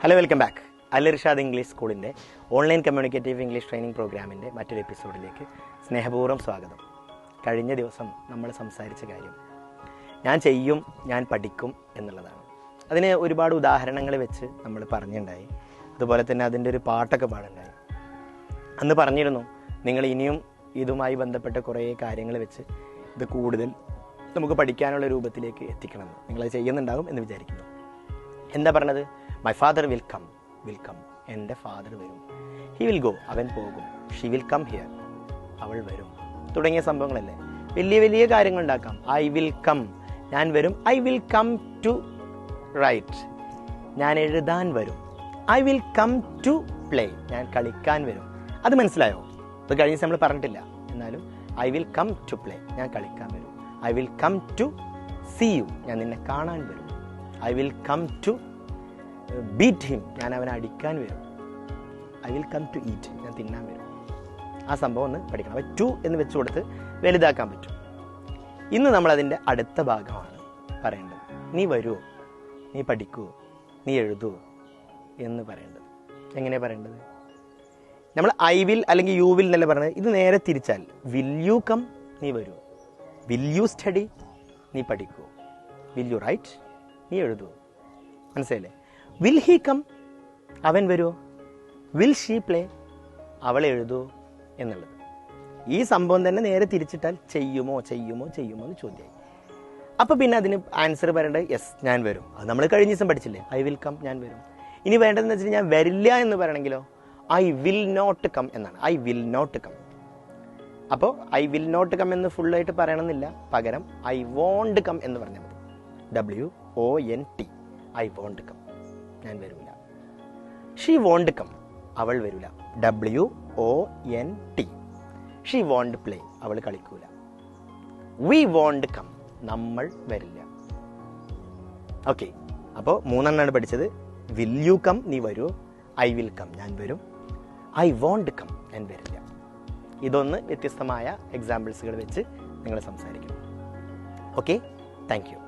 Hello, welcome back. Al Irshad English സ്കൂളിൻ്റെ online communicative English training പ്രോഗ്രാമിൻ്റെ മറ്റൊരു എപ്പിസോഡിലേക്ക് സ്നേഹപൂർവ്വം സ്വാഗതം. കഴിഞ്ഞ ദിവസം നമ്മൾ സംസാരിച്ച കാര്യം ഞാൻ ചെയ്യും, ഞാൻ പഠിക്കും എന്നുള്ളതാണ്. അതിന് ഒരുപാട് ഉദാഹരണങ്ങൾ വെച്ച് നമ്മൾ പറഞ്ഞിട്ടുണ്ടായി. അതുപോലെ തന്നെ അതിൻ്റെ ഒരു പാട്ടൊക്കെ പാടുണ്ടായി. അന്ന് പറഞ്ഞിരുന്നു നിങ്ങൾ ഇനിയും ഇതുമായി ബന്ധപ്പെട്ട കുറേ കാര്യങ്ങൾ വെച്ച് ഇത് കൂടുതൽ നമുക്ക് പഠിക്കാനുള്ള രൂപത്തിലേക്ക് എത്തിക്കണമെന്ന്. നിങ്ങളത് ചെയ്യുന്നുണ്ടാകും എന്ന് വിചാരിക്കുന്നു. എന്താ പറഞ്ഞത്? My father will come. എൻ്റെ ഫാദർ വരും. ഹി വിൽ ഗോ, അവൻ പോകും. ഷീ വിൽ കം ഹിയർ, അവൾ വരും. തുടങ്ങിയ സംഭവങ്ങളല്ലേ. വലിയ വലിയ കാര്യങ്ങൾ ഉണ്ടാക്കാം. ഐ വിൽ കം, ഞാൻ വരും. I will come to write, ഞാൻ എഴുതാൻ വരും. I will come to play, ഞാൻ കളിക്കാൻ വരും. അത് മനസ്സിലായോ? അത് കഴിഞ്ഞ ദിവസം നമ്മൾ പറഞ്ഞിട്ടില്ല. എന്നാലും I will come to play, ഞാൻ കളിക്കാൻ വരും. I will come to see you, ഞാൻ നിന്നെ കാണാൻ വരും. I will come to beat him, ഞാൻ അവനെ അടിക്കാൻ വരും. I will come to eat, ഞാൻ തിന്നാൻ വരും. ആ സംഭവം ഒന്ന് പഠിക്കണം. അപ്പോൾ ടു എന്ന് വെച്ച് കൊടുത്ത് വലുതാക്കാൻ പറ്റും. ഇന്ന് നമ്മളതിൻ്റെ അടുത്ത ഭാഗമാണ് പറയേണ്ടത്. നീ വരുമോ, നീ പഠിക്കുമോ, നീ എഴുതുമോ എന്ന് പറയേണ്ടത്. എങ്ങനെയാണ് പറയേണ്ടത്? നമ്മൾ ഐ വിൽ അല്ലെങ്കിൽ യു വിൽ എന്നല്ല പറയുന്നത്. ഇത് നേരെ തിരിച്ചാൽ വിൽ യു കം, നീ വരുമോ. വിൽ യു സ്റ്റഡി, നീ പഠിക്കുമോ. വിൽ യു റൈറ്റ്, നീ എഴുതുമോ. മനസ്സിലല്ലേ? വിൽ ഹി കം, അവൻ വരുമോ. വിൽ ഷീ പ്ലേ, അവൾ എഴുതുമോ എന്നുള്ളത്. ഈ സംഭവം തന്നെ നേരെ തിരിച്ചിട്ടാൽ ചെയ്യുമോ എന്ന് ചോദ്യമായി. അപ്പോൾ പിന്നെ അതിന് ആൻസർ പറയേണ്ടത് യെസ്, ഞാൻ വരും. അത് നമ്മൾ കഴിഞ്ഞ ദിവസം പഠിച്ചില്ലേ, ഐ വിൽ കം, ഞാൻ വരും. ഇനി വേണ്ടതെന്ന് വെച്ചാൽ ഞാൻ വരില്ല എന്ന് പറയണമെങ്കിലോ ഐ വിൽ നോട്ട് കം എന്നാണ്. I will not come. അപ്പോൾ ഐ വിൽ നോട്ട് കം എന്ന് ഫുള്ളായിട്ട് പറയണമെന്നില്ല. പകരം ഐ വോണ്ട് കം എന്ന് പറഞ്ഞാൽ മതി. WONT, ഐ വോണ്ട് കം, ഞാൻ വരില്ല. ഷീ വോണ്ട് കം, അവൾ വരില്ല. WONT, ഷീ വോണ്ട് പ്ലേ, അവൾ കളിക്കൂല. വി വോണ്ട് കം, നമ്മൾ വരില്ല. ഓക്കെ, അപ്പോൾ 3 പഠിച്ചത്. വിൽ യു കം, നീ വരൂ. ഐ വിൽ കം, ഞാൻ വരും. ഐ വോണ്ട് കം, ഞാൻ വരില്ല. ഇതൊന്ന് വ്യത്യസ്തമായ എക്സാമ്പിൾസുകൾ വെച്ച് നിങ്ങൾ സംസാരിക്കണം. Okay, thank you.